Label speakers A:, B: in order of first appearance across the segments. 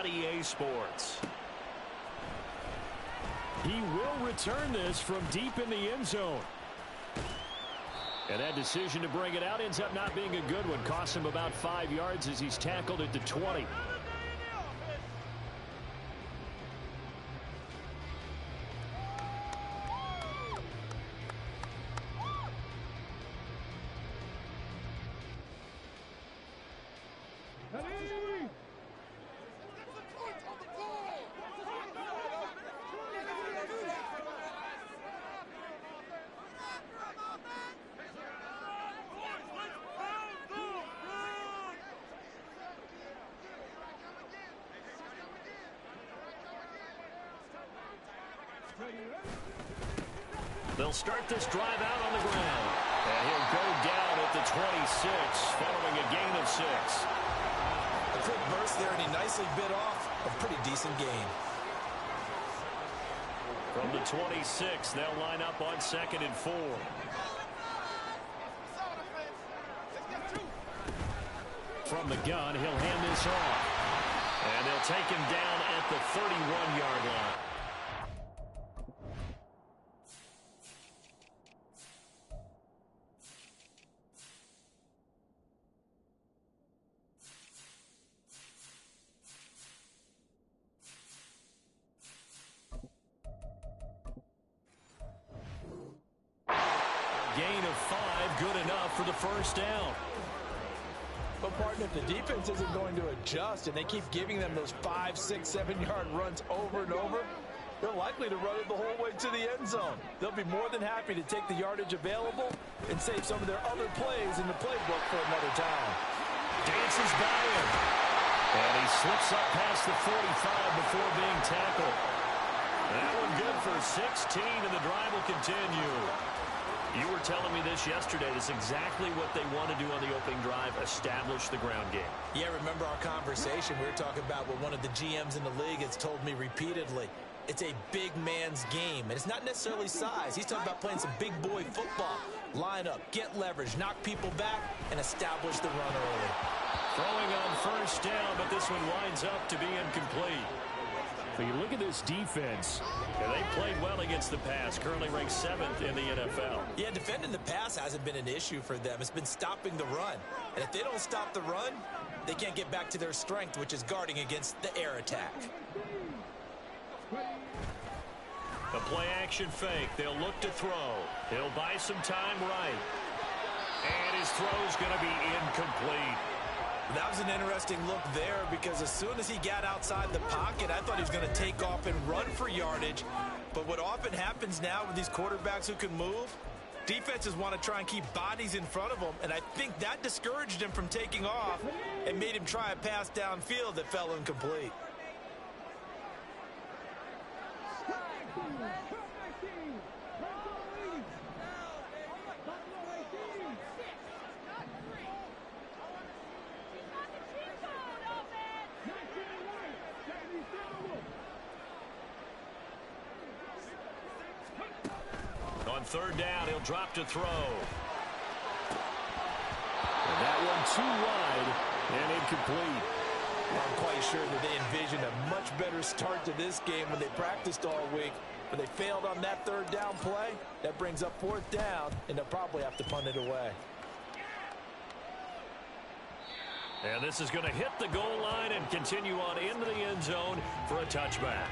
A: on EA Sports.
B: He will return this from deep in the end zone. And that decision to bring it out ends up not being a good one. Costs him about 5 yards as he's tackled at the 20. They'll start this drive out on the ground. And he'll go down at the 26, following a gain of 6.
C: A quick burst there, and he nicely bit off a pretty decent gain.
A: From the 26, they'll line up on 2nd and 4.
B: From the gun, he'll hand this off.
A: And they'll take him down at the 31-yard line. Gain of 5, good enough for the first down.
C: But, partner, if the defense isn't going to adjust and they keep giving them those 5, 6, 7-yard runs over and over, they're likely to run it the whole way to the end zone. They'll be more than happy to take the yardage available and save some of their other plays in the playbook for another time.
A: Dances by him. And he slips up past the 45 before being tackled. That one good for 16, and the drive will continue. You were telling me this yesterday. That's exactly what they want to do on the opening drive, establish the ground game.
C: Yeah, remember our conversation? We were talking about what one of the GMs in the league has told me repeatedly. It's a big man's game, and it's not necessarily size. He's talking about playing some big boy football. Line up, get leverage, knock people back, and establish the run early.
A: Throwing on first down, but this one winds up to be incomplete.
B: So you look at this defense.
A: Yeah, they played well against the pass, currently ranked 7th in the NFL.
C: Yeah, defending the pass hasn't been an issue for them. It's been stopping the run. And if they don't stop the run, they can't get back to their strength, which is guarding against the air attack.
A: A play-action fake. They'll look to throw. He'll buy some time right. And his throw's going to be incomplete.
C: That was an interesting look there because as soon as he got outside the pocket, I thought he was going to take off and run for yardage. But what often happens now with these quarterbacks who can move, defenses want to try and keep bodies in front of them, and I think that discouraged him from taking off and made him try a pass downfield that fell incomplete.
A: On 3rd down, he'll drop to throw.
B: And that one too wide and incomplete.
C: I'm quite sure that they envisioned a much better start to this game when they practiced all week. But they failed on that 3rd down play. That brings up 4th down, and they'll probably have to punt it away.
A: And this is going to hit the goal line and continue on into the end zone for a touchback.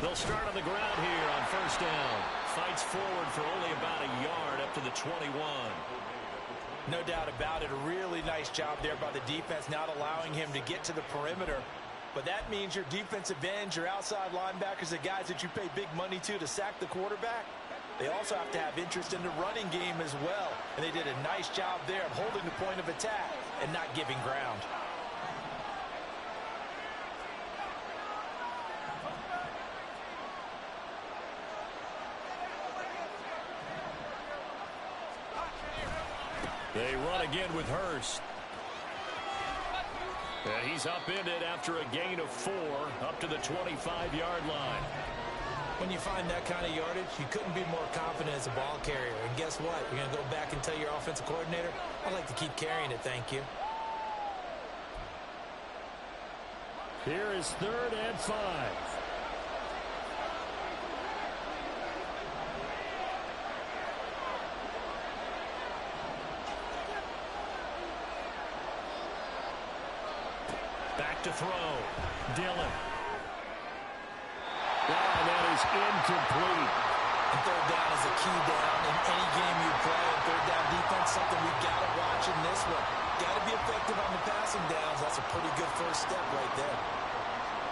A: They'll start on the ground here on 1st down. Fights forward for only about a yard up to the 21.
C: No doubt about it. A really nice job there by the defense, not allowing him to get to the perimeter. But that means your defensive ends, your outside linebackers, the guys that you pay big money to sack the quarterback, they also have to have interest in the running game as well. And they did a nice job there of holding the point of attack and not giving ground.
B: They run again with Hurst. And he's upended after a gain of 4 up to the 25-yard line.
C: When you find that kind of yardage, you couldn't be more confident as a ball carrier. And guess what? You're going to go back and tell your offensive coordinator, I'd like to keep carrying it, thank you.
B: Here is 3rd and 5. Back to throw. Dillon. And that is incomplete.
C: And 3rd down is a key down in any game you play. And 3rd down defense, something we've got to watch in this one. Got to be effective on the passing downs. That's a pretty good first step right there.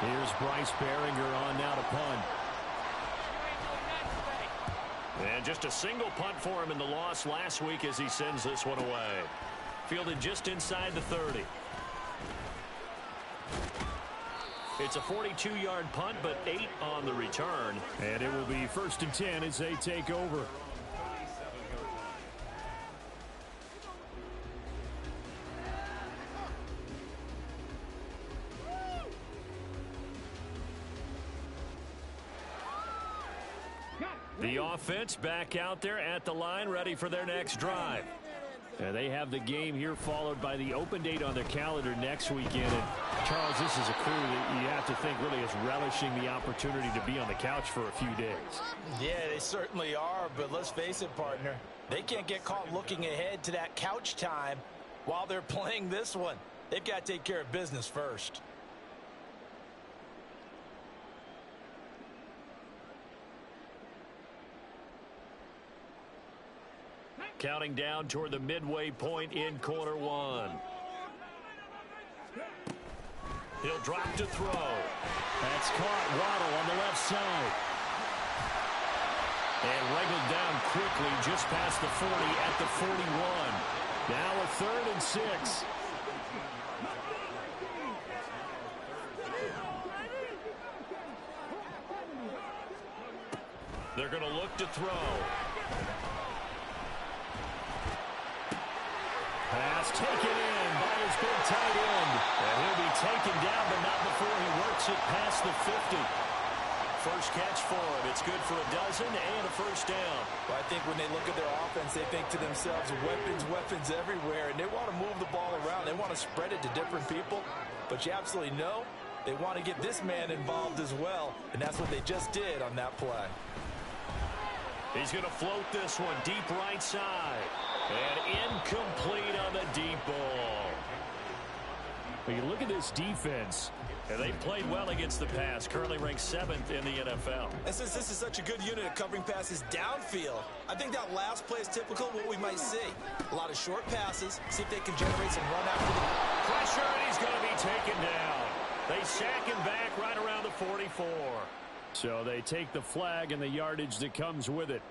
B: Here's Bryce Behringer on now to punt. And just a single punt for him in the loss last week as he sends this one away. Fielded just inside the 30. It's a 42-yard punt, but 8 on the return. And it will be 1st and 10 as they take over. The offense back out there at the line, ready for their next drive. And they have the game here followed by the open date on their calendar next weekend. And Charles, this is a crew that you have to think really is relishing the opportunity to be on the couch for a few days.
C: Yeah, they certainly are, but let's face it, partner. They can't get caught looking ahead to that couch time while they're playing this one. They've got to take care of business first.
B: Counting down toward the midway point in quarter 1. He'll drop to throw. That's caught. Waddle on the left side. And wriggled down quickly just past the 40 at the 41. Now a 3rd and 6. They're going to look to throw. Pass taken in by his big tight end. And he'll be taken down, but not before he works it past the 50. First catch for him. It's good for a dozen and a 1st down.
C: Well, I think when they look at their offense, they think to themselves, weapons everywhere, and they want to move the ball around. They want to spread it to different people, but you absolutely know they want to get this man involved as well, and that's what they just did on that play.
B: He's going to float this one deep right side. And incomplete on the deep ball. When you look at this defense, and they played well against the pass, currently ranked 7th in the NFL.
C: And since this is such a good unit of covering passes downfield, I think that last play is typical of what we might see. A lot of short passes, see if they can generate some run after the
B: pressure, and he's going to be taken down. They sack him back right around the 44. So they take the flag and the yardage that comes with it.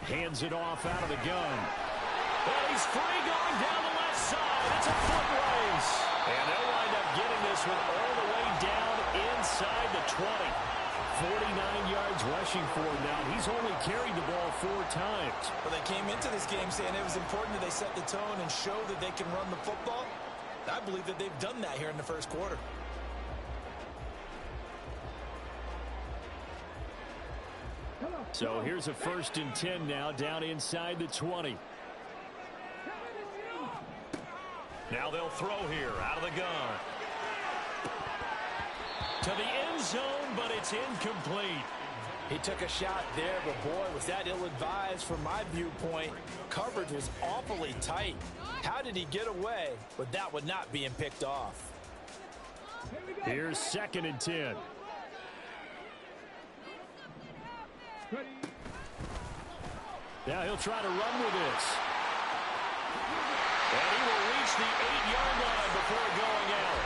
B: Hands it off out of the gun. And he's free going down the left side. It's a foot race. And they'll wind up getting this one all the way down inside the 20. 49 yards rushing for him now. He's only carried the ball 4 times.
C: Well, they came into this game saying it was important that they set the tone and show that they can run the football. I believe that they've done that here in the first quarter.
B: So here's a 1st and 10 now down inside the 20. Now they'll throw here out of the gun. To the end zone, but it's incomplete.
C: He took a shot there, but boy, was that ill-advised from my viewpoint. Coverage was awfully tight. How did he get away with that one not being picked off?
B: Here's 2nd and 10. Now he'll try to run with this. And he will reach the 8-yard line before going out.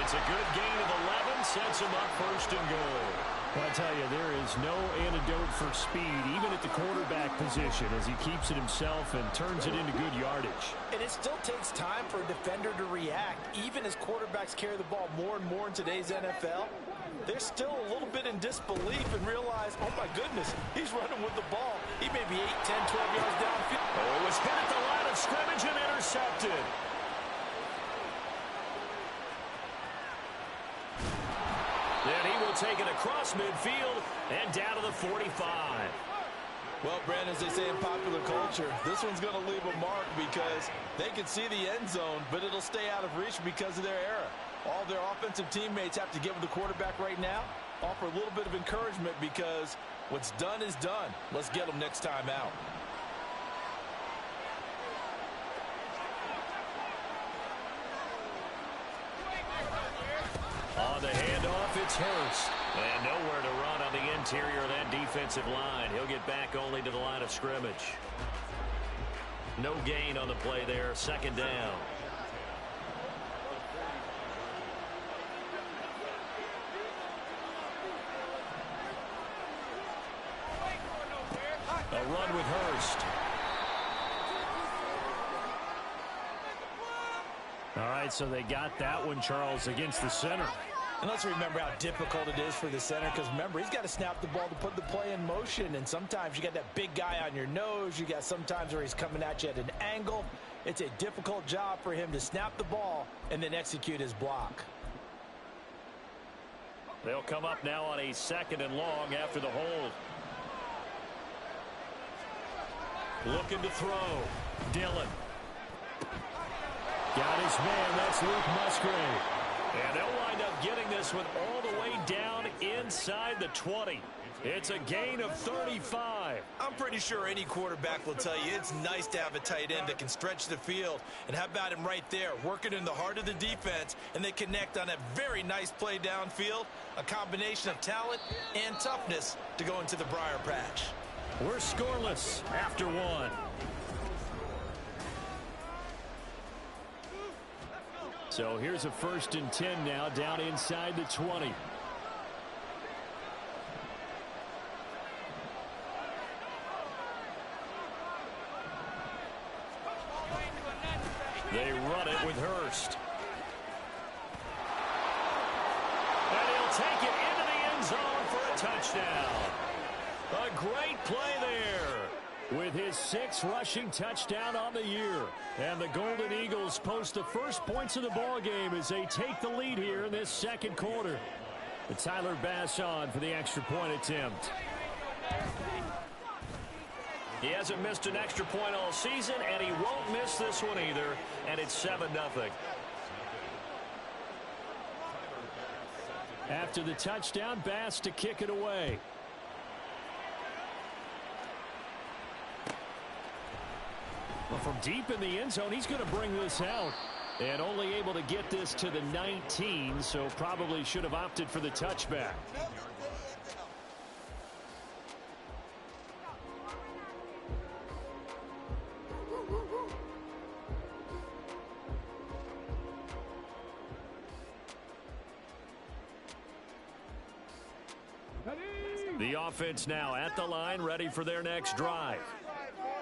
B: It's a good gain of 11, sets him up 1st and goal. Well, I tell you, there is no antidote for speed, even at the quarterback position, as he keeps it himself and turns it into good yardage.
C: And it still takes time for a defender to react. Even as quarterbacks carry the ball more and more in today's NFL, they're still a little bit in disbelief and realize, oh my goodness, he's running with the ball. He may be 8, 10, 12 yards downfield.
A: Oh, it was hit at the line of scrimmage and intercepted. Then he will take it across midfield and down to the 45.
C: Well, Brandon, as they say in popular culture, this one's going to leave a mark because they can see the end zone, but it'll stay out of reach because of their error. All their offensive teammates have to give the quarterback right now, offer a little bit of encouragement because what's done is done. Let's get them next time out.
A: On the handoff, it's Hurst. And nowhere to run on the interior of that defensive line. He'll get back only to the line of scrimmage. No gain on the play there. Second down. A run with Hurst.
B: All right, so they got that one, Charles, against the center.
C: And let's remember how difficult it is for the center because, remember, he's got to snap the ball to put the play in motion. And sometimes you got that big guy on your nose. You got sometimes where he's coming at you at an angle. It's a difficult job for him to snap the ball and then execute his block.
A: They'll come up now on a 2nd and long after the hold. Looking to throw. Dillon.
B: Got his man. That's Luke Musgrave.
A: And they'll wind up getting this one all the way down inside the 20. It's a gain of 35.
C: I'm pretty sure any quarterback will tell you it's nice to have a tight end that can stretch the field. And how about him right there, working in the heart of the defense, and they connect on a very nice play downfield, a combination of talent and toughness to go into the briar patch.
A: We're scoreless after one.
B: So here's a 1st and 10 now down inside the 20.
A: They run it with Hurst. And he'll take it into the end zone for a touchdown. A great play there.
B: With his 6th rushing touchdown on the year. And the Golden Eagles post the first points of the ball game as they take the lead here in this 2nd quarter. But Tyler Bass on for the extra point attempt.
A: He hasn't missed an extra point all season, and he won't miss this one either. And it's 7-0.
B: After the touchdown, Bass to kick it away. Well, from deep in the end zone, he's going to bring this out. And only able to get this to the 19, so probably should have opted for the touchback.
A: The offense now at the line, ready for their next drive.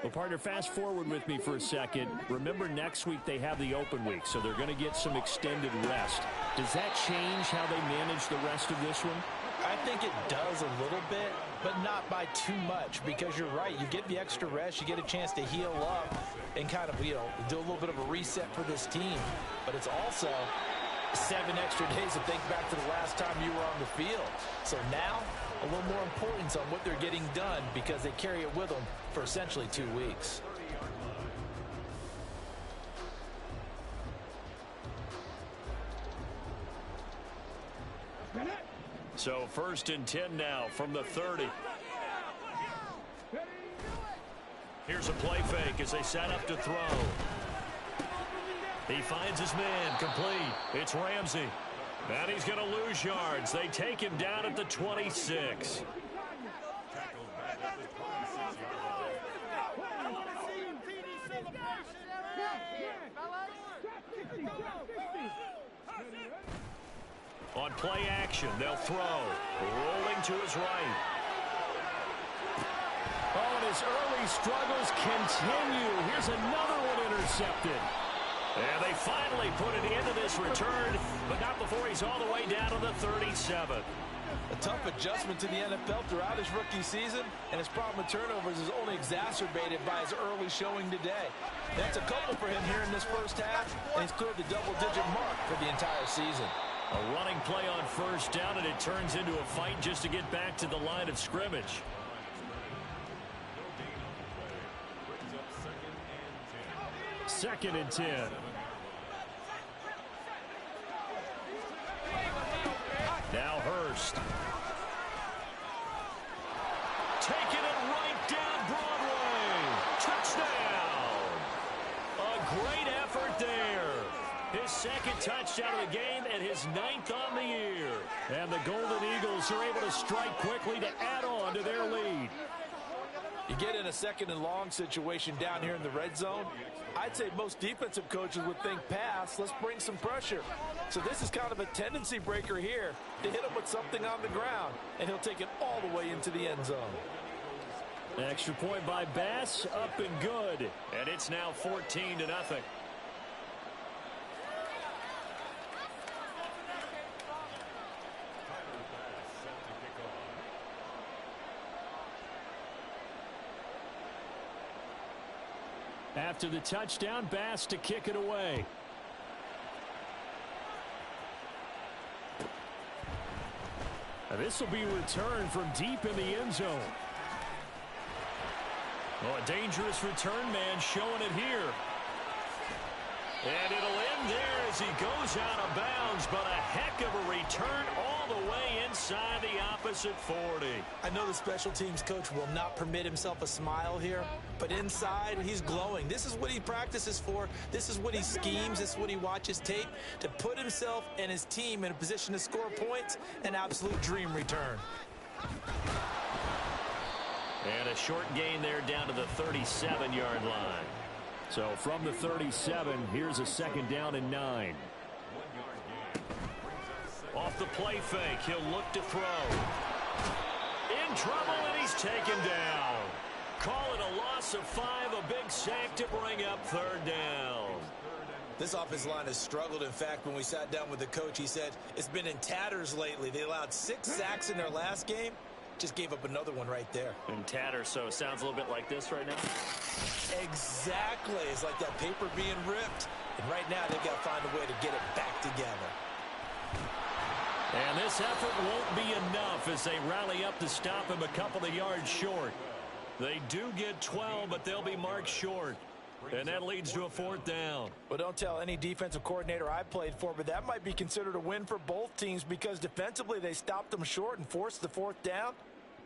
B: Well, partner, fast forward with me for a second. Remember, next week they have the open week, so they're going to get some extended rest. Does that change how they manage the rest of this one?
C: I think it does a little bit, but not by too much, because you're right. You get the extra rest, you get a chance to heal up and kind of, do a little bit of a reset for this team. But it's also 7 extra days to think back to the last time you were on the field. So now, a little more importance on what they're getting done because they carry it with them for essentially 2 weeks.
A: So 1st and 10 now from the 30. Here's a play fake as they set up to throw. He finds his man, complete. It's Ramsey. And he's going to lose yards. They take him down at the 26. On play action, they'll throw. Rolling to his right.
B: Oh, and his early struggles continue. Here's another one intercepted.
A: And they finally put it into this return, but not before he's all the way down to the 37.
C: A tough adjustment to the NFL throughout his rookie season, and his problem with turnovers is only exacerbated by his early showing today. That's a couple for him here in this first half, and he's cleared the double-digit mark for the entire season.
A: A running play on first down, and it turns into a fight just to get back to the line of scrimmage.
B: Second and 10.
A: Now Hurst. Taking it right down Broadway. Touchdown. A great effort there. His second touchdown of the game and his 9th on the year.
B: And the Golden Eagles are able to strike quickly to add on to their lead.
C: You get in a second and long situation down here in the red zone, I'd say most defensive coaches would think pass, let's bring some pressure. So this is kind of a tendency breaker here to hit him with something on the ground, and he'll take it all the way into the end zone.
B: Extra point by Bass, up and good.
A: And it's now 14-0.
B: After the touchdown, Bass to kick it away. This will be returned from deep in the end zone.
A: Oh, a dangerous return man showing it here. And it'll end there as he goes out of bounds, but a heck of a return all the way inside the opposite 40.
C: I know the special teams coach will not permit himself a smile here, but inside he's glowing. This is what he practices for. This is what he schemes. This is what he watches tape to put himself and his team in a position to score points. An absolute dream return.
A: And a short gain there down to the 37-yard line.
B: So from the 37, here's a second down and 9.
A: Off the play fake, he'll look to throw. In trouble, and he's taken down. Call it a loss of 5, a big sack to bring up third down.
C: This offensive line has struggled. In fact, when we sat down with the coach, he said it's been in tatters lately. They allowed 6 sacks in their last game. Just gave up another one right there.
A: In tatters, so it sounds a little bit like this right now.
C: Exactly. It's like that paper being ripped. And right now, they've got to find a way to get it back together.
A: And this effort won't be enough as they rally up to stop him a couple of yards short. They do get 12, but they'll be marked short. And that leads to a 4th down.
C: Well, don't tell any defensive coordinator I played for, but that might be considered a win for both teams because defensively they stopped them short and forced the 4th down.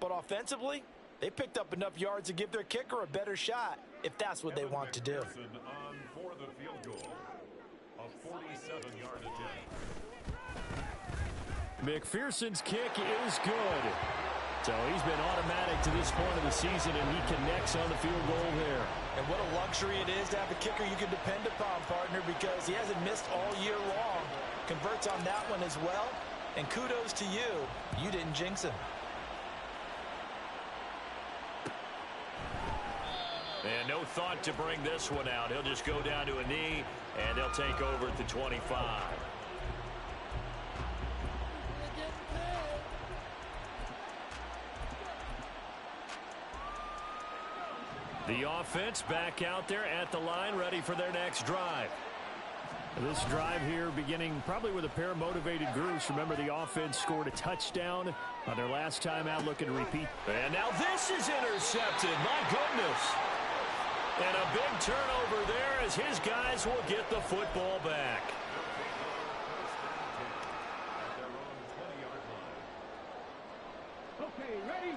C: But offensively, they picked up enough yards to give their kicker a better shot if that's what they want to do.
D: On for the field goal. A 47-yard attempt.
B: McPherson's kick is good. So he's been automatic to this point of the season, and he connects on the field goal there.
C: And what a luxury it is to have a kicker you can depend upon, partner, because he hasn't missed all year long. Converts on that one as well. And kudos to you. You didn't jinx him.
A: And no thought to bring this one out. He'll just go down to a knee, and they'll take over at the 25. The offense back out there at the line, ready for their next drive.
B: This drive here beginning probably with a pair of motivated groups. Remember, the offense scored a touchdown on their last time out, looking to repeat.
A: And now this is intercepted. My goodness. And a big turnover there as his guys will get the football back.
E: Okay, ready?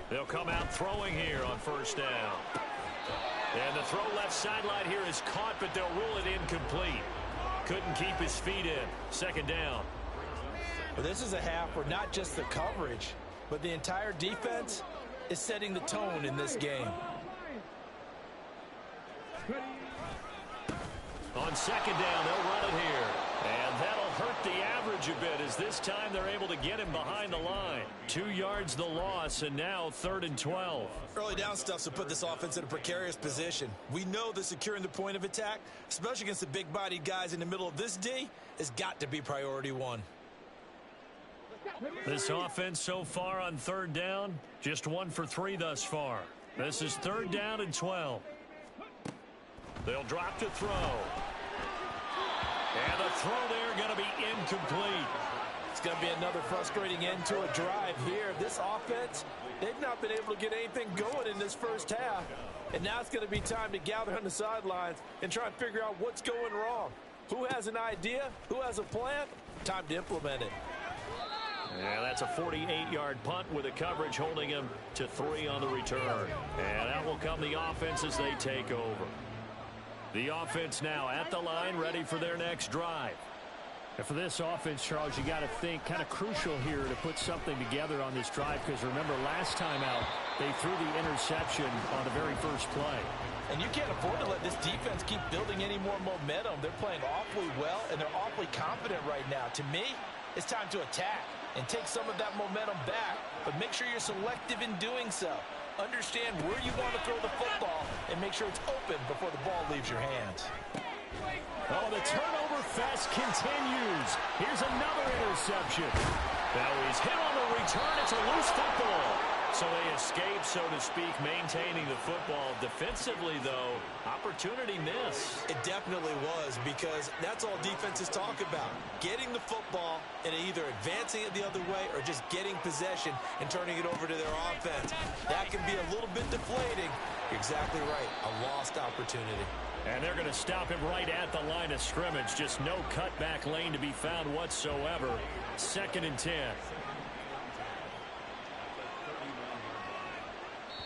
A: They'll come out throwing here on first down. And the throw left sideline here is caught, but they'll rule it incomplete. Couldn't keep his feet in. Second down.
C: Well, this is a half where not just the coverage, but the entire defense is setting the tone in this game.
A: On second down, they'll run it here. And that'll hurt the average a bit as this time they're able to get him behind the line. 2 yards the loss, and now 3rd and 12.
C: Early down stuff to put this offense in a precarious position. We know that securing the point of attack, especially against the big-bodied guys in the middle of this D, has got to be priority one.
A: This offense so far on 3rd down, just 1 for 3 thus far. This is 3rd down and 12. They'll drop to throw. And the throw there going to be incomplete.
C: It's going to be another frustrating end to a drive here. This offense, they've not been able to get anything going in this first half. And now it's going to be time to gather on the sidelines and try and figure out what's going wrong. Who has an idea? Who has a plan? Time to implement it.
A: Yeah, that's a 48-yard punt with a coverage holding him to 3 on the return. And out will come the offense as they take over. The offense now at the line, ready for their next drive.
B: And for this offense, Charles, you got to think kind of crucial here to put something together on this drive, because remember last time out they threw the interception on the very first play.
C: And you can't afford to let this defense keep building any more momentum. They're playing awfully well, and they're awfully confident right now. To me, it's time to attack and take some of that momentum back, but make sure you're selective in doing so. Understand where you want to throw the football and make sure it's open before the ball leaves your hands.
B: Oh, the turnover fest continues. Here's another interception.
A: Now he's hit on the return. It's a loose football. So they escape, so to speak, maintaining the football. Defensively, though, opportunity miss.
C: It definitely was, because that's all defenses talk about. Getting the football and either advancing it the other way or just getting possession and turning it over to their offense. That can be a little bit deflating. You're exactly right. A lost opportunity.
A: And they're going to stop him right at the line of scrimmage. Just no cutback lane to be found whatsoever. 2nd and 10.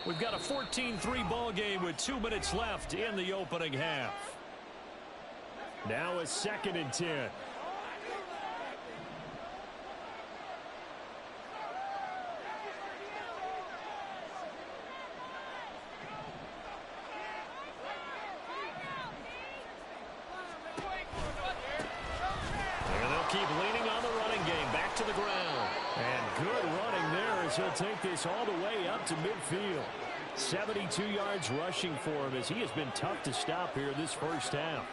A: We've got a 14-3 ball game with 2 minutes left in the opening half.
B: Now a 2nd and 10.
A: And they'll keep leaning on the running game. Back to the ground.
B: And good running there as he'll take this all the way up to midfield. 72 yards rushing for him as he has been tough to stop here this first half.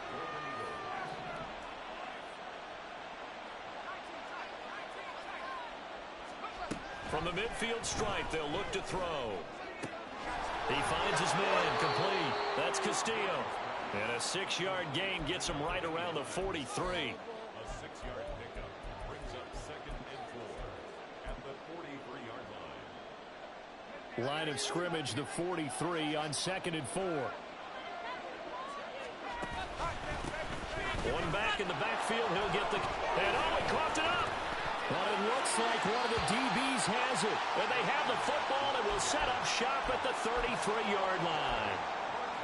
A: From the midfield stripe, they'll look to throw. He finds his man, complete. That's Castillo. And a 6-yard gain gets him right around the 43.
D: A 6-yard pickup brings up 2nd and 4 at the 43-yard line.
B: Line of scrimmage, the 43 on 2nd and 4.
A: One back in the backfield. He'll get the... And oh, he coughed it up.
B: Well, it looks like one of the DBs has it.
A: And they have the football and will set up shop at the 33-yard line.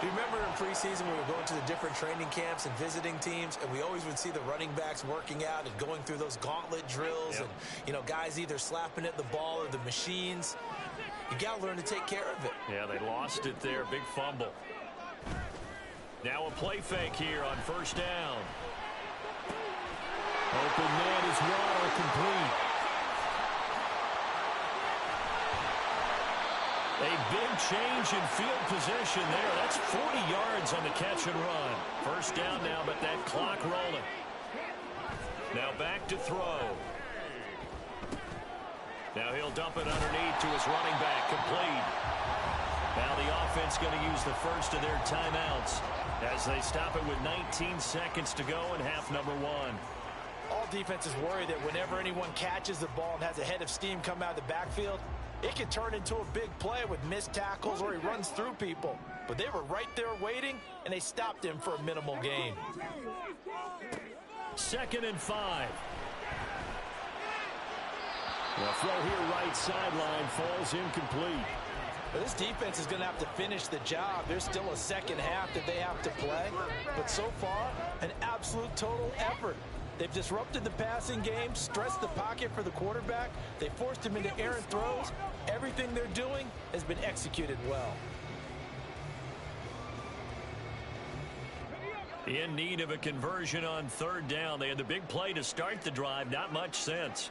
C: Do you remember in preseason we were going to the different training camps and visiting teams, and we always would see the running backs working out and going through those gauntlet drills, and, you know, guys either slapping at the ball or the machines. You got to learn to take care of it.
A: Yeah, they lost it there. Big fumble. Now a play fake here on 1st down.
B: Open man is Waddle, complete.
A: A big change in field position there. That's 40 yards on the catch and run. 1st down now, but that clock rolling. Now back to throw. Now he'll dump it underneath to his running back, complete. Now the offense going to use the first of their timeouts as they stop it with 19 seconds to go in half number 1.
C: All defenses worry that whenever anyone catches the ball and has a head of steam come out of the backfield, it can turn into a big play with missed tackles or he runs through people. But they were right there waiting, and they stopped him for a minimal gain.
A: 2nd and 5.
B: The throw here right sideline falls incomplete.
C: But this defense is going to have to finish the job. There's still a second half that they have to play. But so far, an absolute total effort. They've disrupted the passing game, stressed the pocket for the quarterback. They forced him into errant throws. Everything they're doing has been executed well.
A: In need of a conversion on third down. They had the big play to start the drive. Not much sense.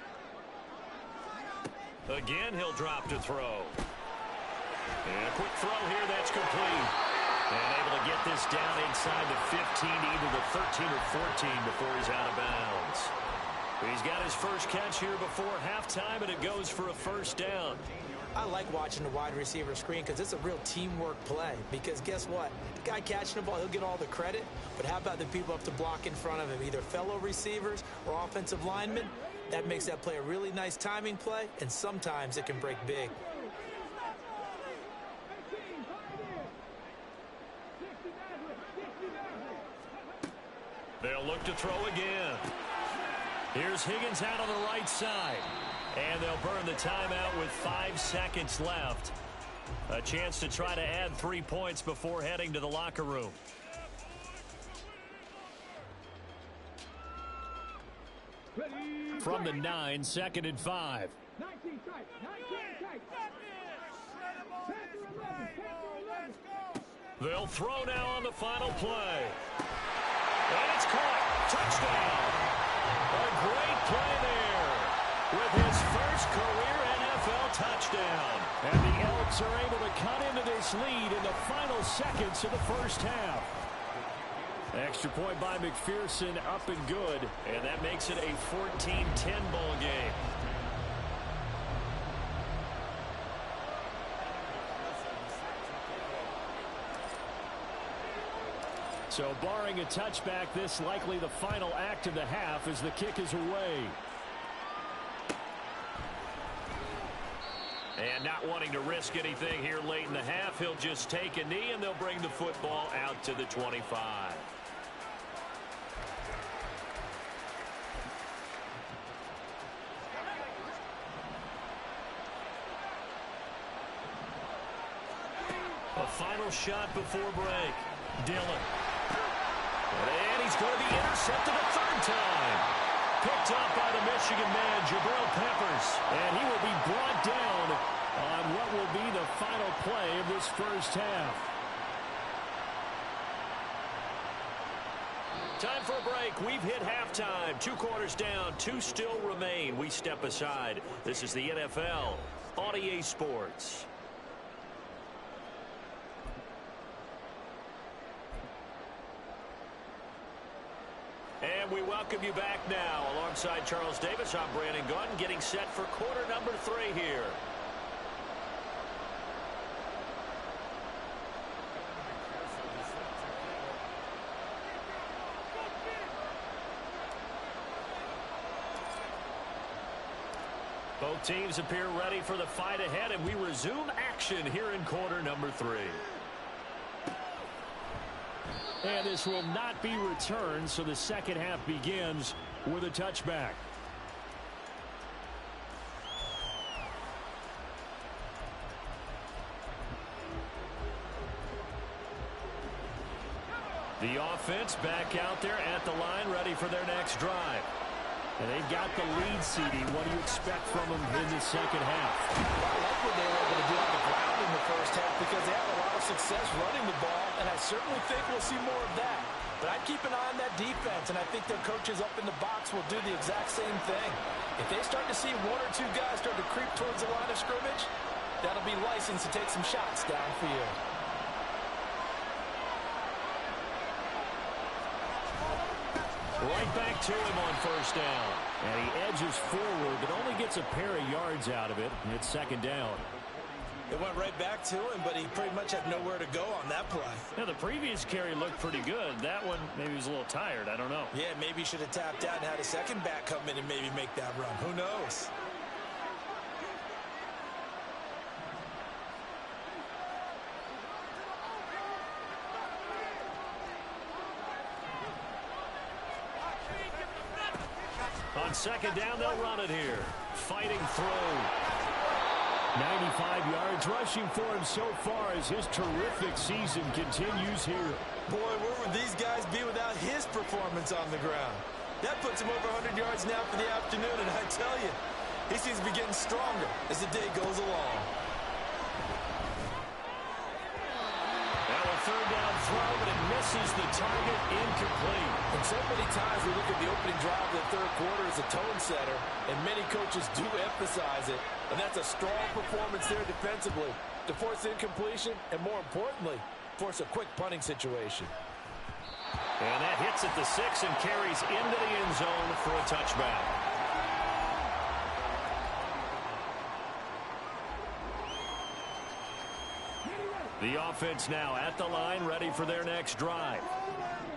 A: Again, he'll drop to throw. And a quick throw here. That's complete. And able to get this down inside the 15 to either the 13 or 14 before he's out of bounds. He's got his first catch here before halftime, and it goes for a first down.
C: I like watching the wide receiver screen because it's a real teamwork play. Because guess what? The guy catching the ball, he'll get all the credit. But how about the people up to block in front of him, either fellow receivers or offensive linemen? That makes that play a really nice timing play, and sometimes it can break big.
A: They'll look to throw again. Here's Higgins out on the right side. And they'll burn the timeout with 5 seconds left. A chance to try to add 3 points before heading to the locker room. From the 9, 2nd and 5. They'll throw now on the final play. And it's caught. Touchdown. A great play there with his first career NFL touchdown. And the Elks are able to cut into this lead in the final seconds of the first half. Extra point by McPherson, up and good. And that makes it a 14-10 ball game. So barring a touchback, this likely the final act of the half as the kick is away. And not wanting to risk anything here late in the half, he'll just take a knee and they'll bring the football out to the 25. A final shot before break. Dillon. And he's going to be intercepted a third time. Picked up by the Michigan man, Jabril Peppers. And he will be brought down on what will be the final play of this first half. Time for a break. We've hit halftime. 2 quarters down. 2 still remain. We step aside. This is the NFL on EA Sports. And we welcome you back now. Alongside Charles Davis, I'm Brandon Gaudin, getting set for quarter number 3 here. Both teams appear ready for the fight ahead, and we resume action here in quarter number 3. And this will not be returned, so the second half begins with a touchback. The offense back out there at the line, ready for their next drive. And they've got the lead, CD. What do you expect from them in the second half?
C: I like what they were able to do on the ground in the first half because they had a lot of success running the ball, and I certainly think we'll see more of that. But I'd keep an eye on that defense, and I think their coaches up in the box will do the exact same thing. If they start to see 1 or 2 guys start to creep towards the line of scrimmage, that'll be license to take some shots downfield.
A: Right back to him on first down. And he edges forward, but only gets a pair of yards out of it. It's second down.
C: It went right back to him, but he pretty much had nowhere to go on that play.
A: Now, the previous carry looked pretty good. That one, maybe he was a little tired. I don't know.
C: Yeah, maybe he should have tapped out and had a second back come in and maybe make that run. Who knows?
A: On second down, they'll run it here. Fighting through. 95 yards rushing for him so far as his terrific season continues here.
C: Boy, where would these guys be without his performance on the ground? That puts him over 100 yards now for the afternoon, and I tell you, he seems to be getting stronger as the day goes along.
A: Now a third down throw, but it misses
B: misses the target, incomplete.
C: And so many times we look at the opening drive of the third quarter as a tone setter, and many coaches do emphasize it. And that's a strong performance there defensively to force incompletion and, more importantly, force a quick punting situation.
B: And that hits at the 6 and carries into the end zone for a touchback. The offense now at the line, ready for their next drive.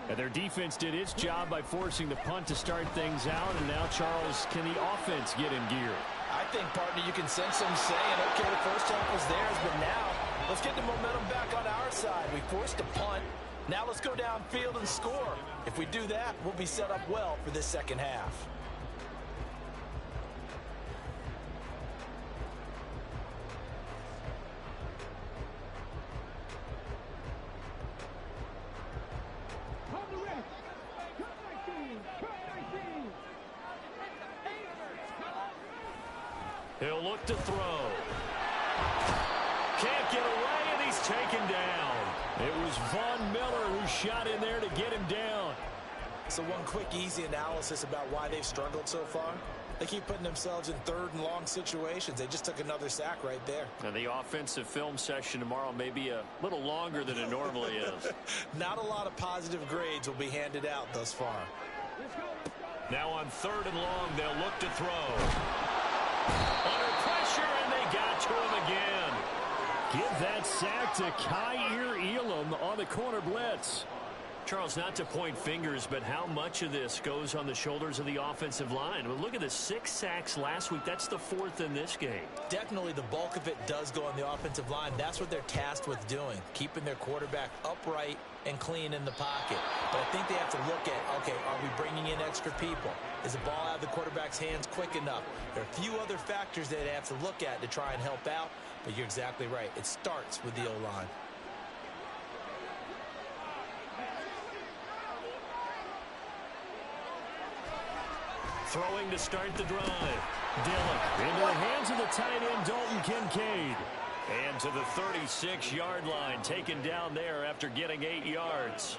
B: And their defense did its job by forcing the punt to start things out. And now, Charles, can the offense get in gear?
C: I think, partner, you can sense them saying, okay, the first half was theirs, but now let's get the momentum back on our side. We forced a punt. Now let's go downfield and score. If we do that, we'll be set up well for this second half.
B: He'll look to throw. Can't get away, and he's taken down. It was Von Miller who shot in there to get him down.
C: So one quick, easy analysis about why they've struggled so far. They keep putting themselves in third and long situations. They just took another sack right there.
B: And the offensive film session tomorrow may be a little longer than it normally is.
C: Not a lot of positive grades will be handed out thus far.
B: Now on third and long, they'll look to throw. Under pressure, and they got to him again. Give that sack to Kaiir Elam on the corner blitz. Charles, not to point fingers, but how much of this goes on the shoulders of the offensive line? Well, look at the 6 sacks last week. That's the 4th in this game.
C: Definitely the bulk of it does go on the offensive line. That's what they're tasked with doing, keeping their quarterback upright and clean in the pocket. But I think they have to look at, okay, are we bringing in extra people? Is the ball out of the quarterback's hands quick enough? There are a few other factors that they have to look at to try and help out, but you're exactly right. It starts with the O-line.
B: Throwing to start the drive. Dillon into the hands of the tight end, Dalton Kincaid. And to the 36-yard line, taken down there after getting 8 yards.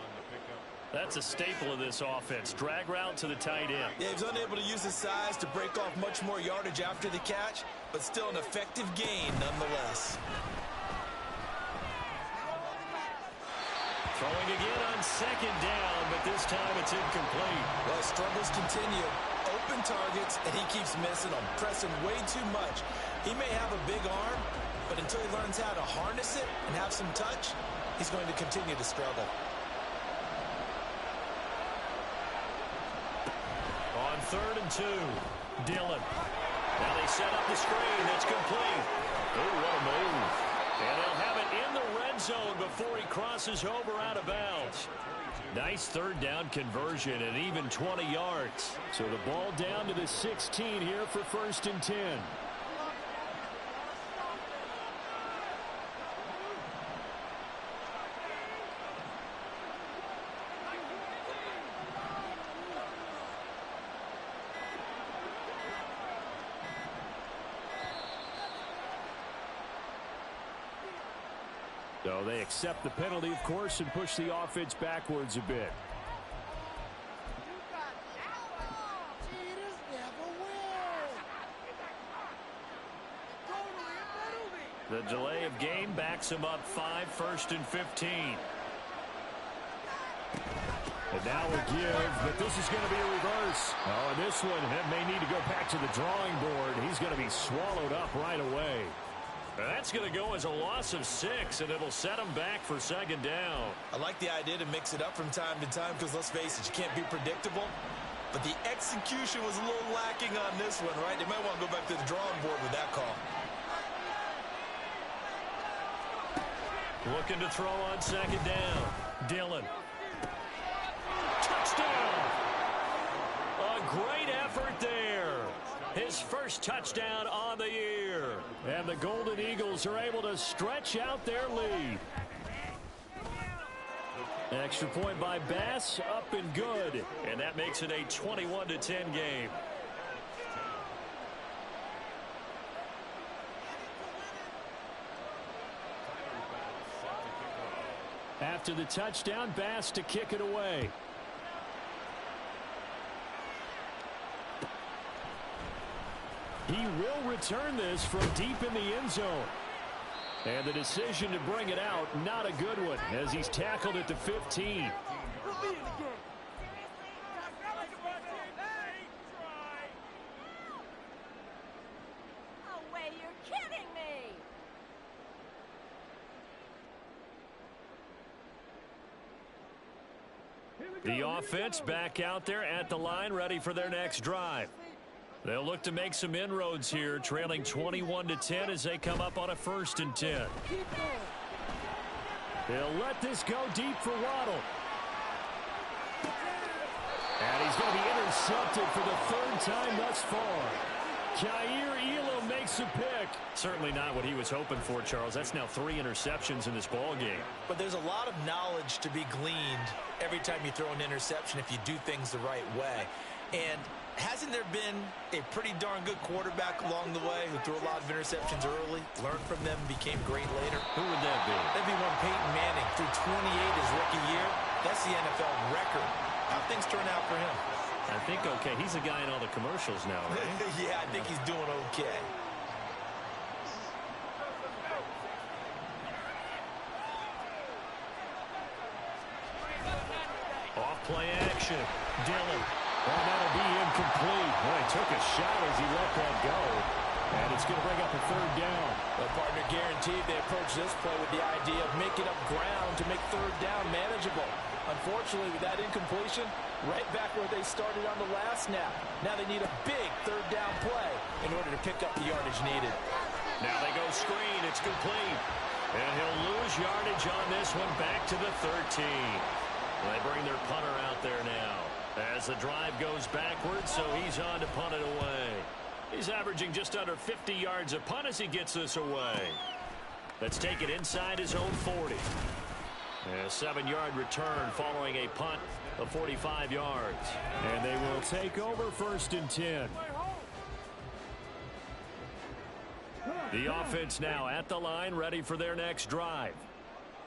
B: That's a staple of this offense. Drag route to the tight end.
C: Yeah, he was unable to use his size to break off much more yardage after the catch, but still an effective gain nonetheless.
B: Throwing again on second down, but this time it's incomplete.
C: Well, struggles continue. Open targets, and he keeps missing them, pressing way too much. He may have a big arm, but until he learns how to harness it and have some touch, he's going to continue to struggle.
B: On third and 2, Dillon. Now they set up the screen. That's complete. Oh, what a move. And they'll have it in the red zone before he crosses over out of bounds. Nice third down conversion and even 20 yards. So the ball down to the 16 here for 1st and 10. So they accept the penalty, of course, and push the offense backwards a bit. The delay of game backs him up 5, 1st and 15. And now a give, but this is going to be a reverse. Oh, and this one may need to go back to the drawing board. He's going to be swallowed up right away. That's going to go as a loss of 6, and it'll set him back for second down.
C: I like the idea to mix it up from time to time because, let's face it, you can't be predictable. But the execution was a little lacking on this one, right? They might want to go back to the drawing board with that call.
B: Looking to throw on second down. Dillon. Touchdown! A great effort there. His first touchdown on the year. And the Golden Eagles are able to stretch out their lead. Extra point by Bass, up and good. And that makes it a 21-10 game. After the touchdown, Bass to kick it away. He will return this from deep in the end zone. And the decision to bring it out, not a good one, as he's tackled at the 15. The offense back out there at the line, ready for their next drive. They'll look to make some inroads here, trailing 21-10 as they come up on a 1st and 10. They'll let this go deep for Waddle. And he's going to be intercepted for the 3rd time thus far. Kaiir Elam makes a pick. Certainly not what he was hoping for, Charles. That's now 3 interceptions in this ball game.
C: But there's a lot of knowledge to be gleaned every time you throw an interception if you do things the right way. And hasn't there been a pretty darn good quarterback along the way who threw a lot of interceptions early, learned from them, became great later?
B: Who would that be?
C: That'd be one Peyton Manning threw 28 his rookie year. That's the NFL record. How things turn out for him?
B: I think okay. He's a guy in all the commercials now, right?
C: Yeah, I think he's doing okay.
B: Off play action. Dillon. And that'll be incomplete. Boy, he took a shot as he let that go. And it's going to bring up a 3rd down.
C: The partner guaranteed they approach this play with the idea of making up ground to make 3rd down manageable. Unfortunately, with that incompletion, right back where they started on the last snap. Now they need a big 3rd down play in order to pick up the yardage needed.
B: Now they go screen. It's complete. And he'll lose yardage on this one back to the 13. They bring their punter out there now as the drive goes backwards, so he's on to punt it away. He's averaging just under 50 yards a punt as he gets this away. Let's take it inside his own 40. A 7-yard return following a punt of 45 yards. And they will take over 1st and 10. The offense now at the line, ready for their next drive.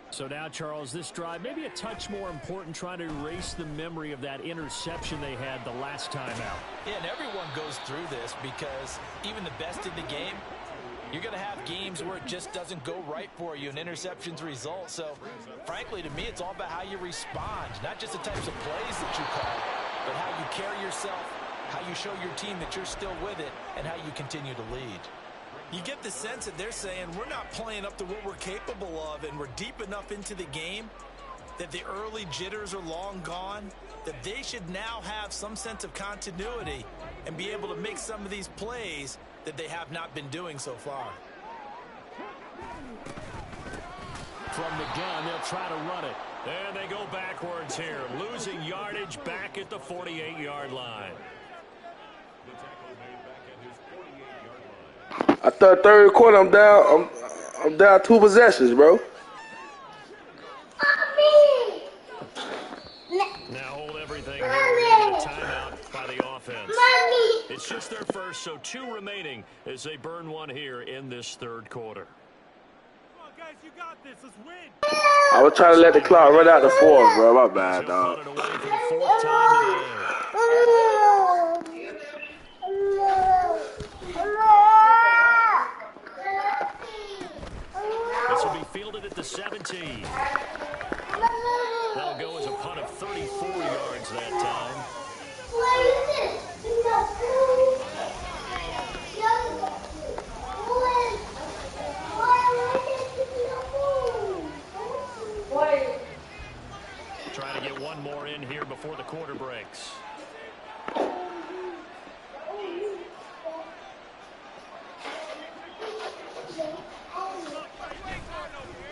B: So now, Charles, this drive maybe a touch more important, trying to erase the memory of that interception they had the last time out.
C: Yeah, and everyone goes through this because even the best in the game, you're going to have games where it just doesn't go right for you and interceptions result. So, frankly, to me, it's all about how you respond, not just the types of plays that you call, but how you carry yourself, how you show your team that you're still with it, and how you continue to lead. You get the sense that they're saying we're not playing up to what we're capable of, and we're deep enough into the game that the early jitters are long gone, that they should now have some sense of continuity and be able to make some of these plays that they have not been doing so far.
B: From the gun, they'll try to run it. And they go backwards here, losing yardage back at the 48-yard line.
E: I thought 3rd quarter I'm down 2 possessions, bro.
B: Now hold everything here. A timeout by the offense. It's just their first, so 2 remaining as they burn one here in this 3rd quarter.
F: Come on, guys, you got this. Let's win.
E: I was trying to let the clock run out the 4th, bro. My bad, dog.
B: Away for the 4th time today. This will be fielded at the 17. That'll go as a punt of 34 yards that time. Trying to get one more in here before the quarter breaks.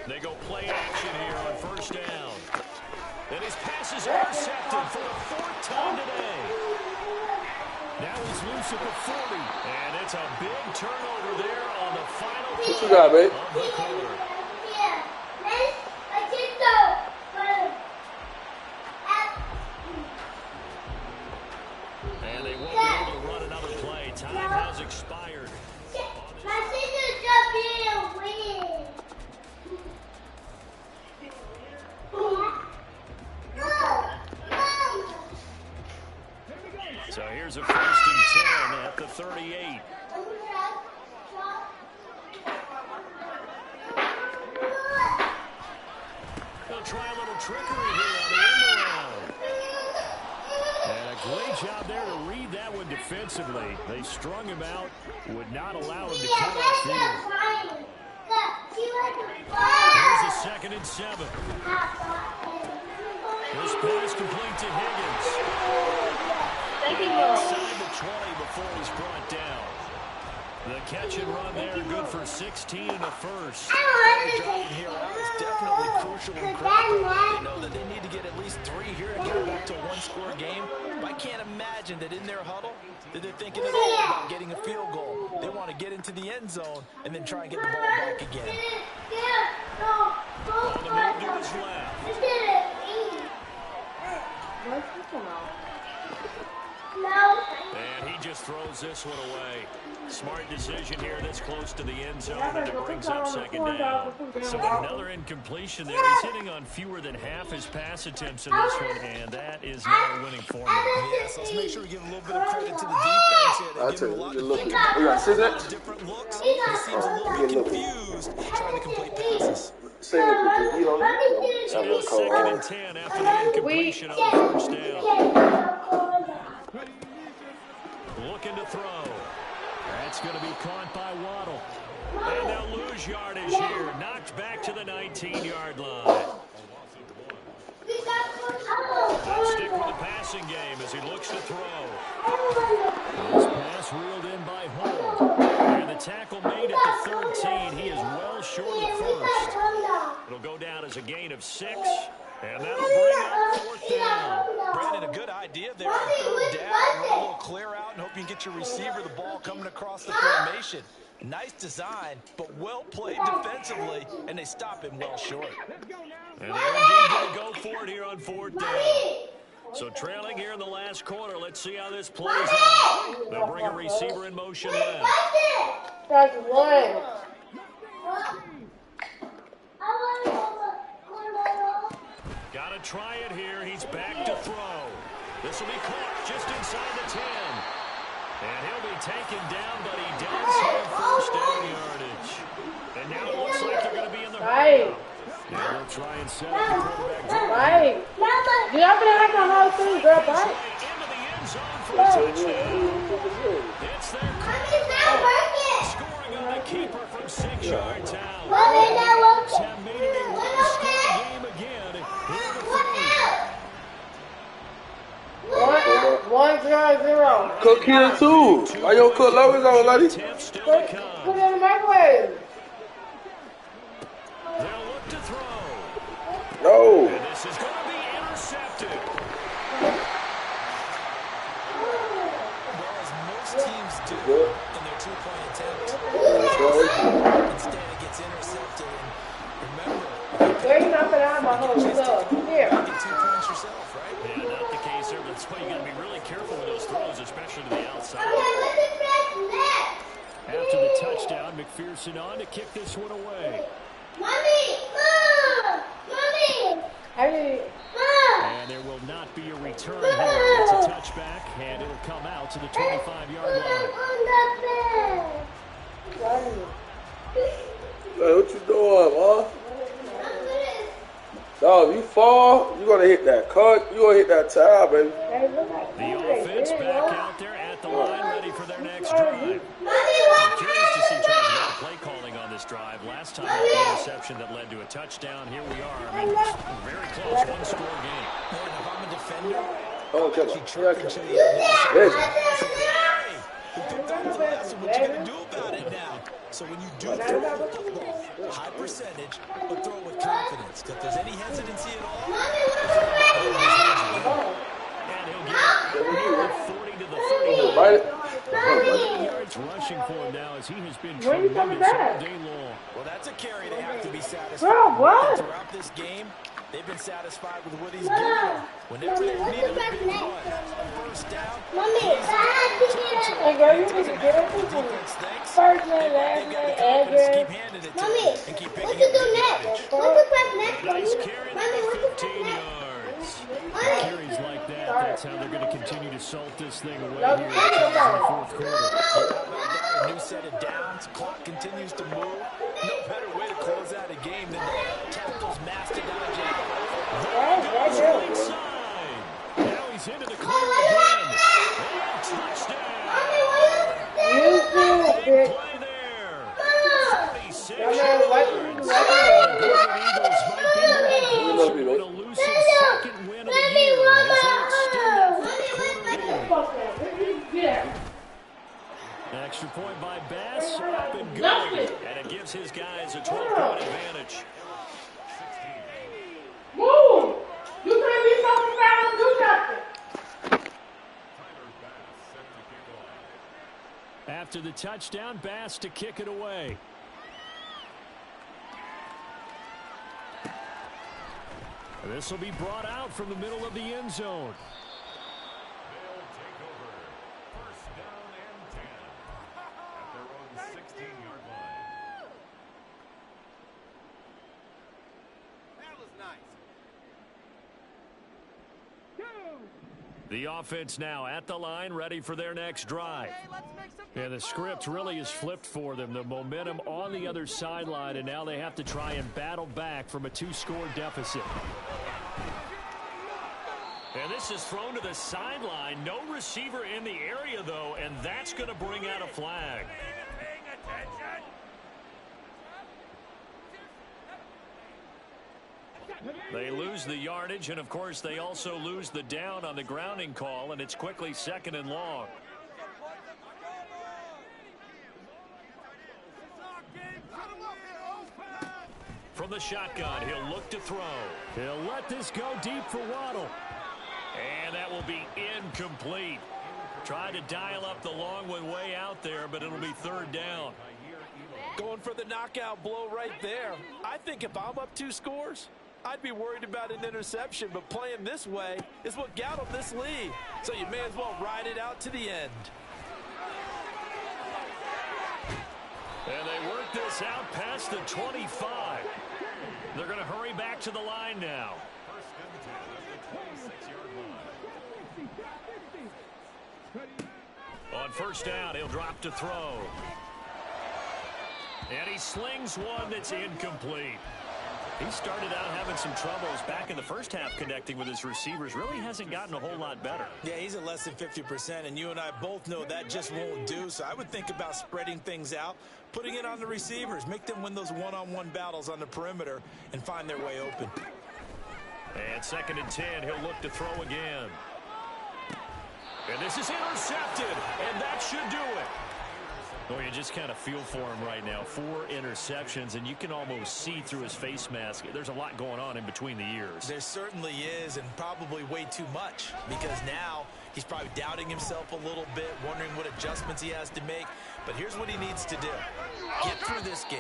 B: They go play action here on 1st down. And his pass is intercepted for the 4th time today. Now he's loose at the 40. And it's a big turnover there on the final
E: What you got, babe?
B: of the quarter. And they won't be able to run another play. Time has expired.
G: My sister's just being a win.
B: here's a 1st and 10 at the 38. They'll try a little trickery here on the end around. And a great job there to read that one defensively. They strung him out, would not allow him to cut off field. Here's a 2nd and 7. This pass complete to Higgins. Inside the 20 before he's brought down. The catch and run there, good for 16 and a first.
C: Driving here out is definitely crucial and critical. They know that they need to get at least 3 here to get back to a one-score game. But I can't imagine that in their huddle that they're thinking at all about getting a field goal. They want to get into the end zone and then try and get the ball back again.
B: On the move to his left. And he just throws this one away. Smart decision here this close to the end zone, and it brings up 2nd down. So another incompletion there. He's hitting on fewer than half his pass attempts in this one, and that is not a winning formula.
C: Yes, let's make sure we give a little bit of credit to the defense here. They give him a lot to think about. A lot of different looks. He seems a little bit confused trying to complete passes.
B: So now 2nd and 10 after the incompletion on the 1st down. Looking to throw. That's going to be caught by Waddle. And they'll lose yardage here. Knocked back to the 19-yard line. They'll stick with the passing game as he looks to throw. This pass reeled in by Hull. And the tackle made at the 13. He is well short of the first. It'll go down as a gain of 6. And that'll bring up 4th down.
C: Brandon, a good idea there on 3rd down. Run a little clear out and hope you can get your receiver the ball coming across the formation. Nice design, but well played defensively, and they stop him well short.
B: And they're indeed going to go for it here on 4th down. So trailing here in the last quarter, let's see how this plays out. They'll bring a receiver in motion left.
G: That's one.
B: Got to try it here. He's back to throw. This will be caught just inside the 10. And he'll be taken down, but he does have 1st down yardage. And now it looks like they're going to be in the
G: Right.
B: Now they'll try and set up the quarterback draw.
G: Right. You have to act on all things, girl, right?
B: Into the end zone for a touchdown. It's their quarterback scoring on the keeper from 6 yards out. Elks have made it a one-score game again. Here in the
G: 1-0-0.
E: Cook here too. Why you don't cook low on, lady?
G: Put it in the microwave.
B: They'll look to throw.
E: No.
B: And this is going to be intercepted.
C: Well, as most teams do in their 2-point attempt, instead it gets intercepted. And remember,
G: There's nothing out of my whole stuff. Here.
C: get 2 points yourself, right?
B: Yeah, not the case there. That's why you got to be really careful with those throws, especially to the outside. After the touchdown, McPherson on to kick this one away. And there will not be a return here. It's a touchback, and it'll come out to the 25-yard line.
E: Hey, what you doing, huh? Dog, you fall, you gonna hit that cut, you gonna hit that towel, baby.
B: The offense back out there at the line, ready for their next drive. I'm curious to see Charles get the play calling on this drive. Last time, the interception that led to a touchdown. Here we are. I mean, very close, one-score game.
C: If I'm a defender,
E: Oh, come on.
C: we picked up the lesson. What you gonna do about it now? So when you do throw the football, high percentage, but throw it with confidence. If there's any hesitancy at all,
B: And he'll get 40 to the 30.
E: Right?
B: 30 yards rushing for him now as he has been tremendous all day long.
C: well, that's a carry they have to be satisfied
G: Bro,
C: with.
G: what?
C: And throughout this game, they've been satisfied with what he's given them. Whenever they needed a big run, a 1st down,
G: Hey, girl, you need to get it to me. First name, last name, address.
C: and keep picking up
B: Nice carry there, 15 yards. Carries like that, that's how they're going to continue to salt this thing away here in the fourth quarter.
C: How about that? A new set of downs. Clock continues to move. No better way to close out a game than the tackles mastodon jab.
B: Right side. Now he's into the clear again. And touchdown. Big play there. 46 yards. The Golden Eagles might be moving closer to an elusive second win of the year as they extend that fourth quarter lead. Extra point by Bass, up and going, and it gives his guys a 12-point advantage.
G: Move! You can't be something around and do nothing.
B: After the touchdown, Bass to kick it away. This will be brought out from the middle of the end zone.
D: They'll take over. First down and 10 at their own 16-yard line.
F: That was nice.
B: The offense now at the line, ready for their next drive. Yeah, the script really is flipped for them. The momentum on the other sideline, and now they have to try and battle back from a 2-score deficit. And this is thrown to the sideline. No receiver in the area, though, and that's going to bring out a flag. They lose the yardage, and, of course, they also lose the down on the grounding call, and it's quickly 2nd and long. From the shotgun, he'll look to throw. He'll let this go deep for Waddle. And that will be incomplete. Tried to dial up the long one way out there, but it'll be 3rd down.
C: Going for the knockout blow right there. I think if I'm up 2 scores, I'd be worried about an interception, but playing this way is what got them this lead. So you may as well ride it out to the end.
B: And they work this out past the 25. They're going to hurry back to the line now.
D: First and 10 at the 26-yard line.
B: On first down, he'll drop to throw. And he slings one that's incomplete. He started out having some troubles back in the first half connecting with his receivers. Really hasn't gotten a whole lot better.
C: Yeah, he's at less than 50%, and you and I both know that just won't do. So I would think about spreading things out, putting it on the receivers, make them win those one-on-one battles on the perimeter and find their way open.
B: And 2nd and 10, he'll look to throw again. And this is intercepted, and that should do it. Well, you just kind of feel for him right now. 4 interceptions, and you can almost see through his face mask. There's a lot going on in between the ears.
C: There certainly is, and probably way too much, because now he's probably doubting himself a little bit, wondering what adjustments he has to make. But here's what he needs to do. Get through this game,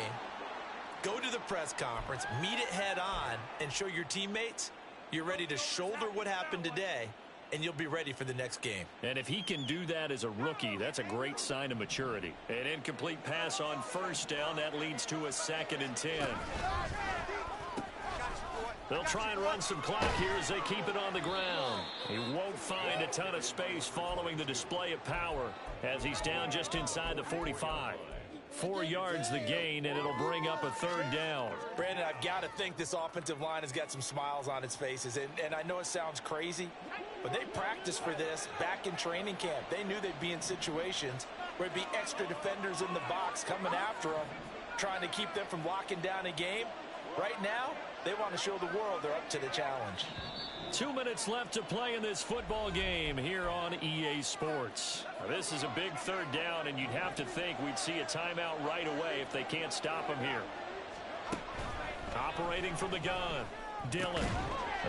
C: go to the press conference, meet it head on, and show your teammates you're ready to shoulder what happened today, and you'll be ready for the next game.
B: And if he can do that as a rookie, that's a great sign of maturity. An incomplete pass on first down. That leads to a 2nd and 10. They'll try and run some clock here as they keep it on the ground. He won't find a ton of space following the display of power as he's down just inside the 45. 4 yards the gain, and it'll bring up a 3rd down.
C: Brandon, I've got to think this offensive line has got some smiles on its faces. And I know it sounds crazy, but they practiced for this back in training camp. They knew they'd be in situations where it'd be extra defenders in the box coming after them, trying to keep them from locking down a game. Right now, they want to show the world they're up to the challenge.
B: 2 minutes left to play in this football game here on EA Sports. Now, this is a big 3rd down, and you'd have to think we'd see a timeout right away if they can't stop him here. Operating from the gun, Dillon.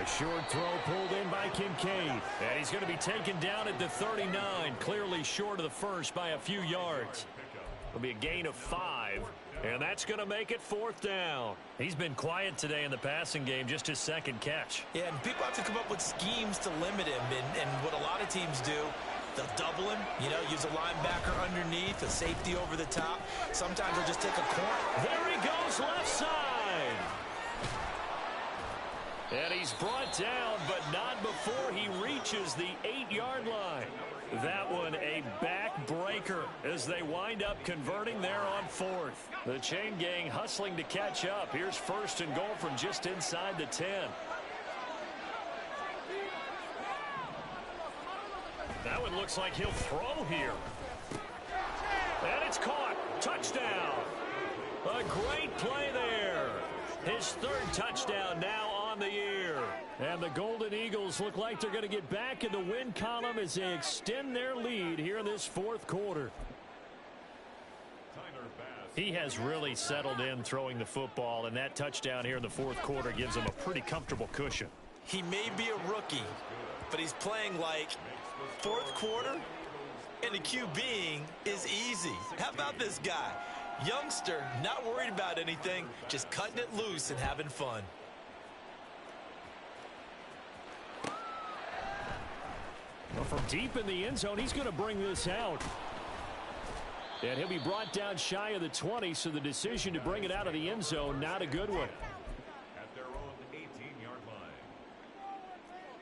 B: A short throw pulled in by Kincaid. And he's going to be taken down at the 39, clearly short of the first by a few yards. It'll be a gain of 5. And that's going to make it 4th down. He's been quiet today in the passing game, just his 2nd catch.
C: Yeah, and people have to come up with schemes to limit him. And what a lot of teams do, they'll double him, use a linebacker underneath, a safety over the top. Sometimes they'll just take a corner.
B: There he goes, left side. And he's brought down, but not before he reaches the 8-yard line. That one a backbreaker as they wind up converting there on 4th. The chain gang hustling to catch up. Here's 1st and goal from just inside the 10. That one looks like he'll throw here. And it's caught. Touchdown. A great play there. His 3rd touchdown now on the year. And the Golden Eagles look like they're going to get back in the win column as they extend their lead here in this 4th quarter. He has really settled in throwing the football, and that touchdown here in the 4th quarter gives him a pretty comfortable cushion.
C: He may be a rookie, but he's playing like 4th quarter, and the QBing is easy. How about this guy? Youngster, not worried about anything, just cutting it loose and having fun.
B: Well, from deep in the end zone, he's going to bring this out. And he'll be brought down shy of the 20, so the decision to bring it out of the end zone, not a good one.
D: At their own 18-yard line.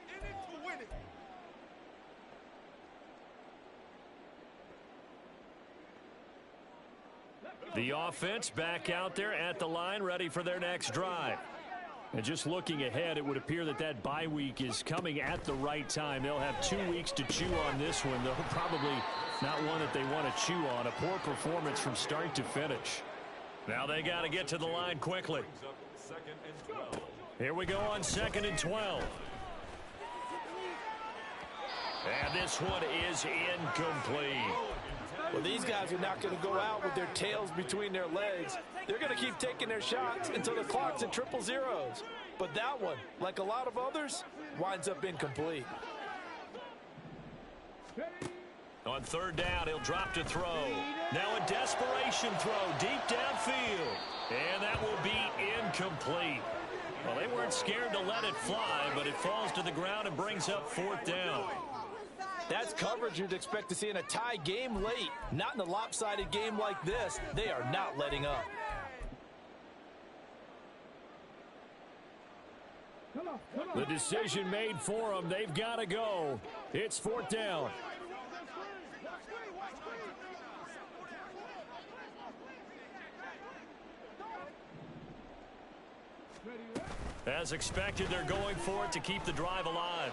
F: In it to win it.
B: The offense back out there at the line, ready for their next drive. And just looking ahead, it would appear that that bye week is coming at the right time. They'll have 2 weeks to chew on this one, though probably not one that they want to chew on. A poor performance from start to finish. Now they got to get to the line quickly. Here we go on 2nd and 12. And this one is incomplete.
C: Well, these guys are not going to go out with their tails between their legs. They're going to keep taking their shots until the clock's at 000. But that one, like a lot of others, winds up incomplete.
B: On 3rd down, he'll drop to throw. Now a desperation throw deep downfield. And that will be incomplete. Well, they weren't scared to let it fly, but it falls to the ground and brings up 4th down.
C: That's coverage you'd expect to see in a tie game late. Not in a lopsided game like this. They are not letting up.
B: The decision made for them. They've got to go. It's 4th down. As expected, they're going for it to keep the drive alive.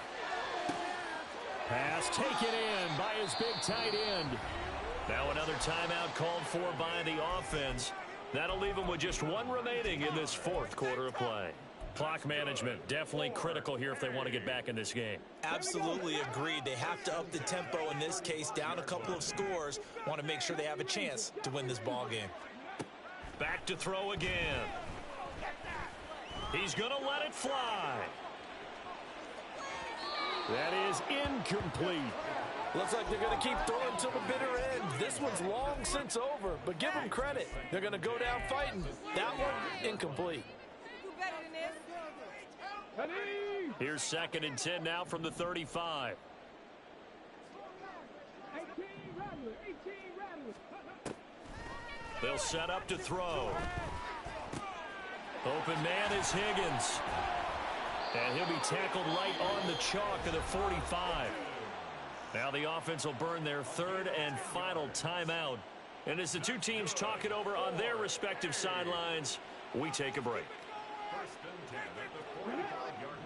B: Pass taken in by his big tight end. Now another timeout called for by the offense. That'll leave them with just 1 remaining in this 4th quarter of play. Clock management definitely critical here if they want to get back in this game.
C: Absolutely agreed. They have to up the tempo in this case, down a couple of scores. Want to make sure they have a chance to win this ball game.
B: Back to throw again. He's going to let it fly. That is incomplete.
C: Looks like they're going to keep throwing till the bitter end. This one's long since over, but give them credit. They're going to go down fighting. That one, incomplete.
B: Here's 2nd and 10 now from the 35. They'll set up to throw. Open man is Higgins. And he'll be tackled right on the chalk of the 45. Now the offense will burn their 3rd and final timeout. And as the two teams talk it over on their respective sidelines, we take a break.
D: 1st and 10 at the 45-yard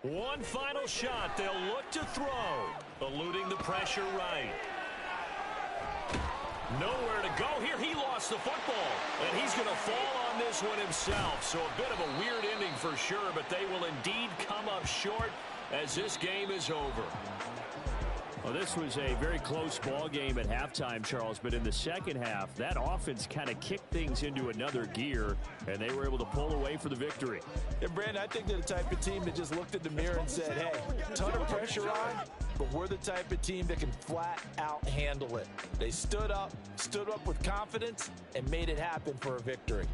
D: line.
B: One final shot. They'll look to throw. Eluding the pressure right. Nowhere to go here. He lost the football, and he's going to fall on this one himself. So a bit of a weird ending for sure, but they will indeed come up short as this game is over. Well, this was a very close ball game at halftime, Charles, but in the second half, that offense kind of kicked things into another gear, and they were able to pull away for the victory.
C: And, Brandon, I think they're the type of team that just looked in the mirror and said, hey, ton of pressure on, but we're the type of team that can flat out handle it. They stood up with confidence, and made it happen for a victory.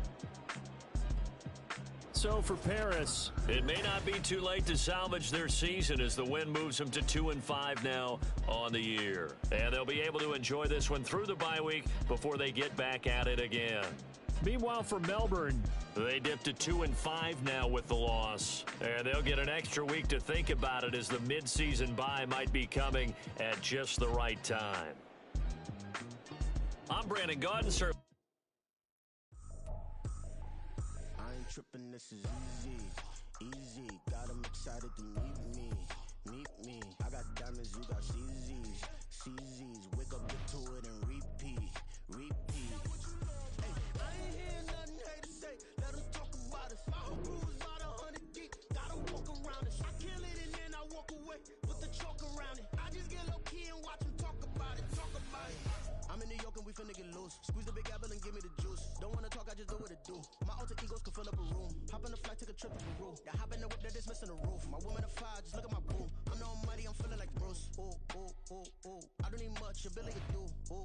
B: So so for Paris.
A: It may not be too late to salvage their season as the win moves them to 2-5 now on the year. And they'll be able to enjoy this one through the bye week before they get back at it again.
B: Meanwhile, for Melbourne,
A: they dipped to 2-5 now with the loss. And they'll get an extra week to think about it as the mid-season bye might be coming at just the right time. I'm Brandon Gaudin, sir.
H: I ain't tripping, this is easy. Got 'em excited to meet me. I got diamonds, you got CZs. Wake up, get to it, and repeat. Hey, I ain't hear nothing hate to say. Let 'em talk about us. My whole crew is about 100 deep. Gotta walk around us. I kill it and then I walk away. Put the chalk around it. I just get low key and watch 'em talk about it. I'm in New York and we finna get loose. Squeeze the big apple and give me the juice. Don't wanna talk, I just do what it do. My alter egos can fill up a room. Hop on the flight, take a trip to Peru. That hop in the whip that is missing the roof. My woman a fire, just look at my boo. I'm the almighty, I'm feeling like Bruce. Ooh. I don't need much, ability to do. Ooh.